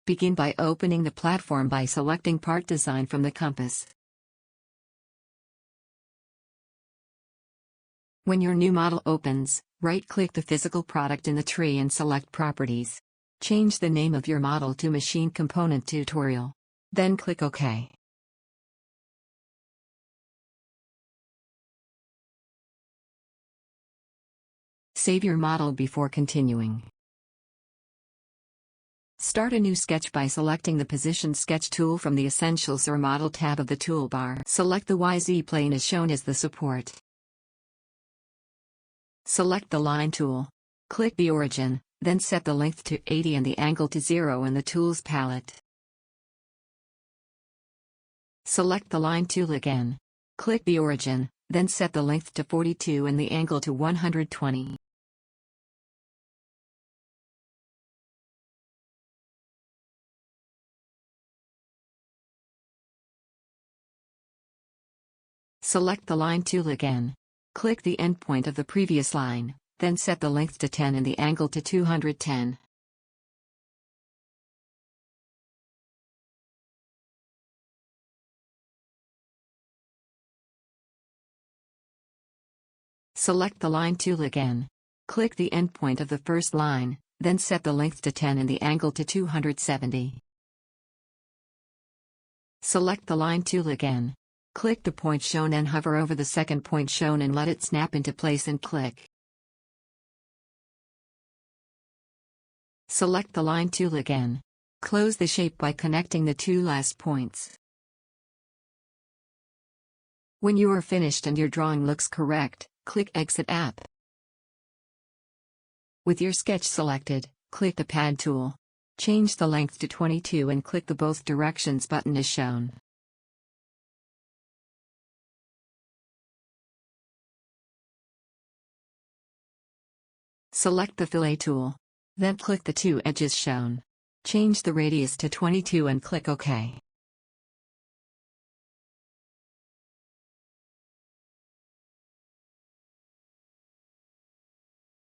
Begin by opening the platform by selecting Part Design from the compass. When your new model opens, right-click the physical product in the tree and select Properties. Change the name of your model to Machine Component Tutorial. Then click OK. Save your model before continuing. Start a new sketch by selecting the Position Sketch tool from the Essentials or Model tab of the toolbar. Select the YZ plane as shown as the support. Select the Line tool. Click the origin, then set the length to 80 and the angle to 0 in the Tools palette. Select the Line tool again. Click the origin, then set the length to 42 and the angle to 120. Select the Line tool again. Click the endpoint of the previous line, then set the length to 10 and the angle to 210. Select the Line tool again. Click the endpoint of the first line, then set the length to 10 and the angle to 270. Select the Line tool again. Click the point shown and hover over the second point shown and let it snap into place and click. Select the Line tool again. Close the shape by connecting the two last points. When you are finished and your drawing looks correct, click Exit App. With your sketch selected, click the Pad tool. Change the length to 22 and click the Both Directions button as shown. Select the Fillet tool. Then click the two edges shown. Change the radius to 22 and click OK.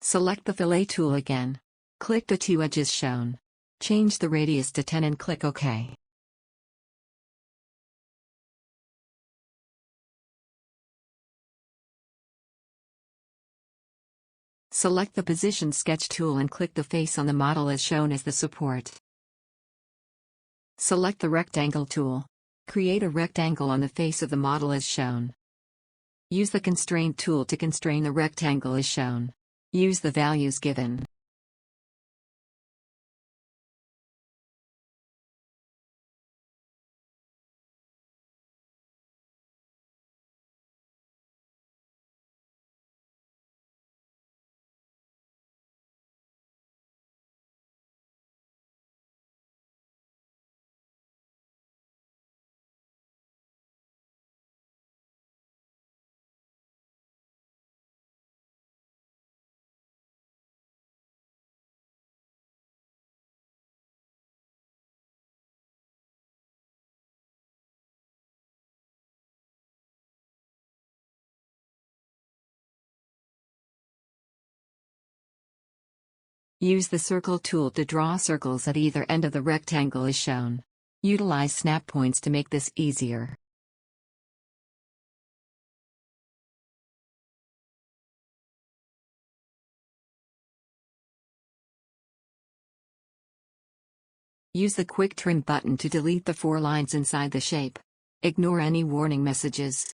Select the Fillet tool again. Click the two edges shown. Change the radius to 10 and click OK. Select the Position Sketch tool and click the face on the model as shown as the support. Select the Rectangle tool. Create a rectangle on the face of the model as shown. Use the Constraint tool to constrain the rectangle as shown. Use the values given. Use the Circle tool to draw circles at either end of the rectangle as shown. Utilize snap points to make this easier. Use the Quick Trim button to delete the 4 lines inside the shape. Ignore any warning messages.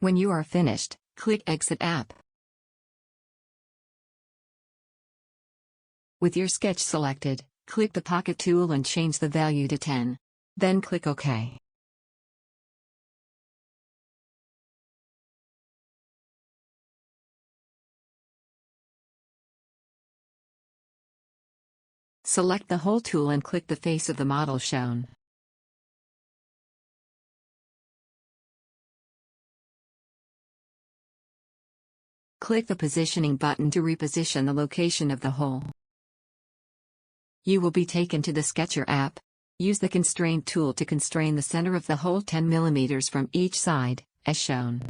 When you are finished, click Exit App. With your sketch selected, click the Pocket tool and change the value to 10. Then click OK. Select the Hole tool and click the face of the model shown. Click the Positioning button to reposition the location of the hole. You will be taken to the Sketcher app. Use the constraint tool to constrain the center of the hole 10 mm from each side, as shown.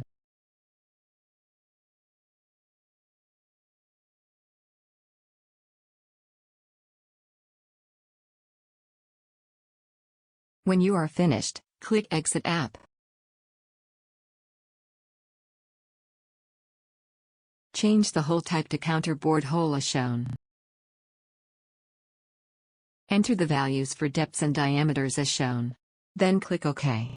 When you are finished, click Exit App. Change the hole type to counterbore hole as shown. Enter the values for depths and diameters as shown. Then click OK.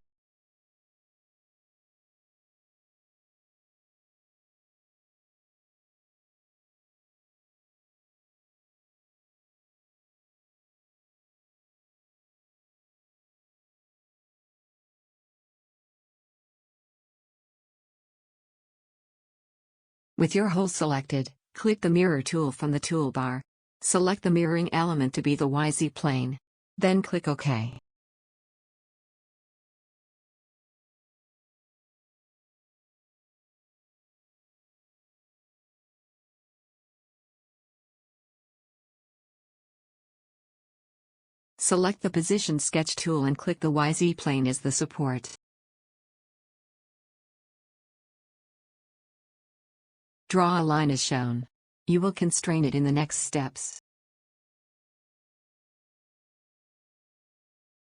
With your hole selected, click the Mirror tool from the toolbar. Select the mirroring element to be the YZ plane. Then click OK. Select the Position Sketch tool and click the YZ plane as the support. Draw a line as shown. You will constrain it in the next steps.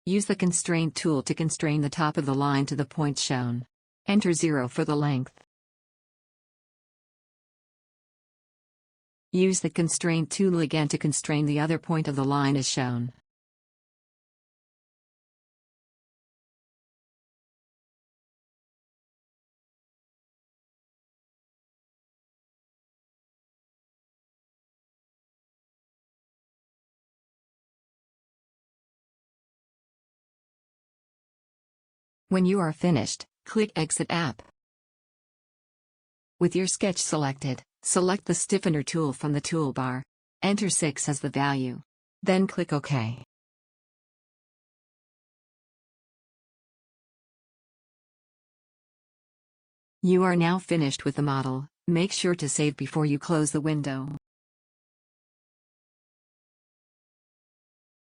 Use the Constraint tool to constrain the top of the line to the point shown. Enter 0 for the length. Use the Constraint tool again to constrain the other point of the line as shown. When you are finished, click Exit App. With your sketch selected, select the Stiffener tool from the toolbar. Enter 6 as the value. Then click OK. You are now finished with the model. Make sure to save before you close the window.